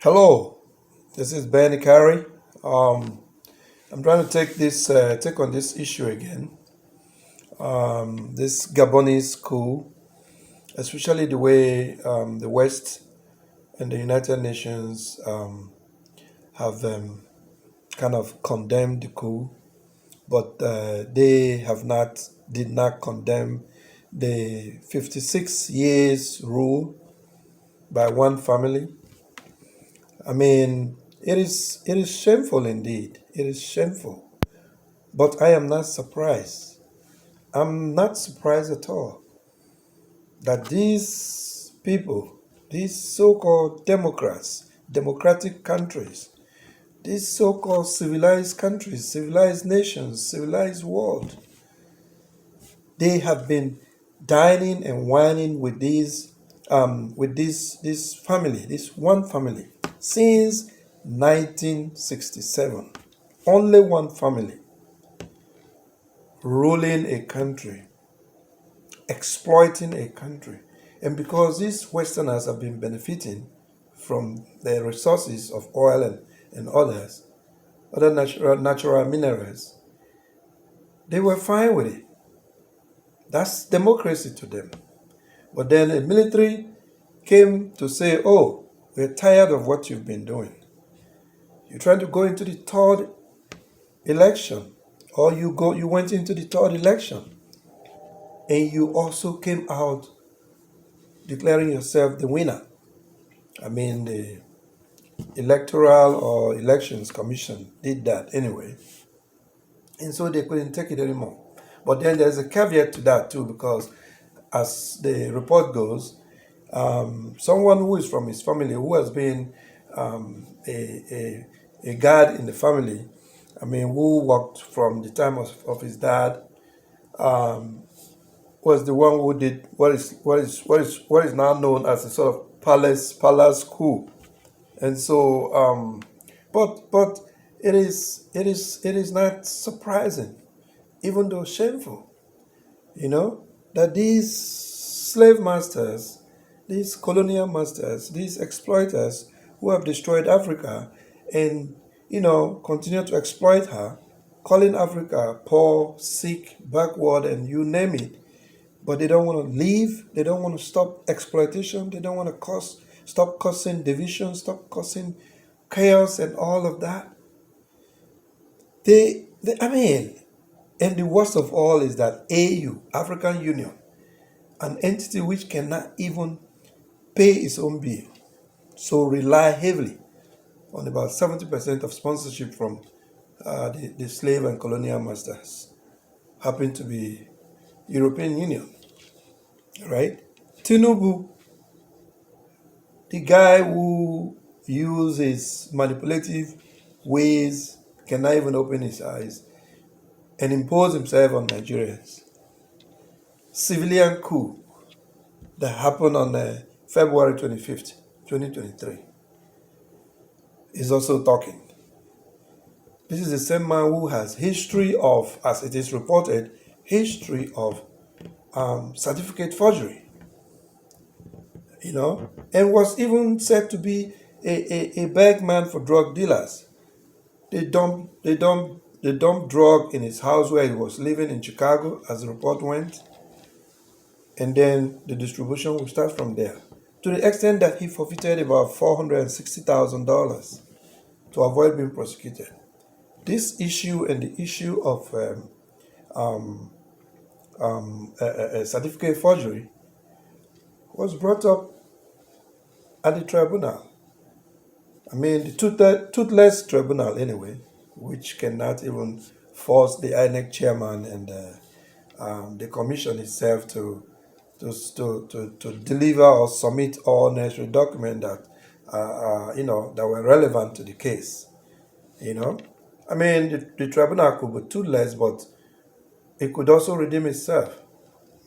Hello, this is Benny Carey. Um, I'm trying to take on this issue again. This Gabonese coup, especially the way the West and the United Nations have kind of condemned the coup, but they have not did not condemn the 56 years rule by one family. I mean, it is shameful indeed. It is shameful. But I am not surprised. I'm not surprised at all that these people, these so called democrats, democratic countries, these so called civilized countries, civilized nations, civilized world, they have been dining and whining with this family, this one family, since 1967. Only one family ruling a country, exploiting a country. And because these Westerners have been benefiting from the resources of oil and other natural minerals, they were fine with it. That's democracy to them. But then the military came to say, oh, we're tired of what you've been doing. You're trying to go into the third election, or you went into the third election, and you also came out declaring yourself the winner. I mean, the Electoral or Elections Commission did that anyway. And so they couldn't take it anymore. But then there's a caveat to that too, because as the report goes, someone who is from his family, who has been a guard in the family, I mean, who worked from the time of his dad, was the one who did what is now known as a sort of palace coup. And so, but it is not surprising, even though shameful, that these slave masters, these colonial masters, these exploiters who have destroyed Africa and continue to exploit her, calling Africa poor, sick, backward, and you name it. But they don't want to leave. They don't want to stop exploitation. They don't want to stop causing division, stop causing chaos and all of that. I mean, and the worst of all is that AU, African Union, an entity which cannot even pay its own bill, so rely heavily on about 70% of sponsorship from the slave and colonial masters, happen to be European Union, right? Tinubu, the guy who uses manipulative ways, cannot even open his eyes and impose himself on Nigerians. Civilian coup that happened on February 25th, 2023, is also talking. This is the same man who has history of, as it is reported, history of certificate forgery, and was even said to be a bagman for drug dealers. They dumped drug in his house where he was living in Chicago, as the report went, and then the distribution will start from there. To the extent that he forfeited about $460,000 to avoid being prosecuted. This issue and the issue of certificate forgery was brought up at the tribunal. I mean, the toothless tribunal, anyway, which cannot even force the INEC chairman and the commission itself to deliver or submit all necessary documents that were relevant to the case. I mean, the tribunal could be toothless, but it could also redeem itself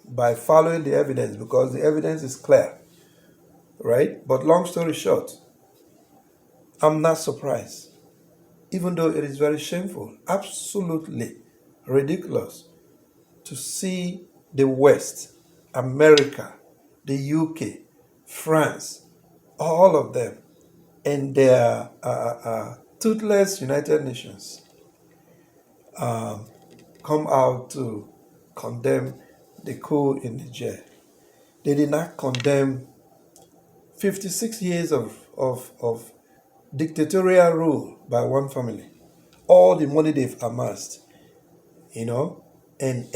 by following the evidence, because the evidence is clear, right? But long story short, I'm not surprised, even though it is very shameful, absolutely ridiculous, to see the West, America, the UK, France, all of them and their toothless United Nations come out to condemn the coup in Niger. They did not condemn 56 years of dictatorial rule by one family, all the money they've amassed, you know, and